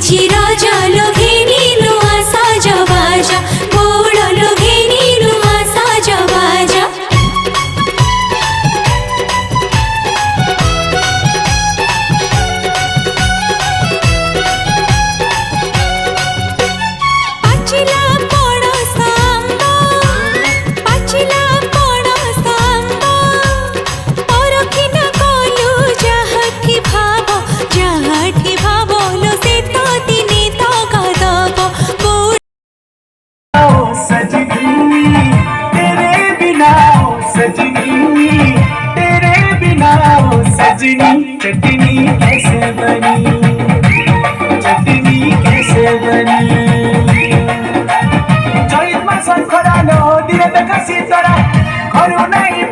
चिरा जलो घेनिलु आसा जबाजा बोळलो घेनिलु आसा जबाजा पाचिला पणस आंबा पाचिला पणस आंबा परखिना कलु जाहाठी भाव लो से तो दिने तो गदब सजनी तेरे बिना सजनी तेरे बिना सजनी चटनी कैसे बनी चटनी कैसे बनी चैत मास खरालो दिए देखा शीतरा घर नहीं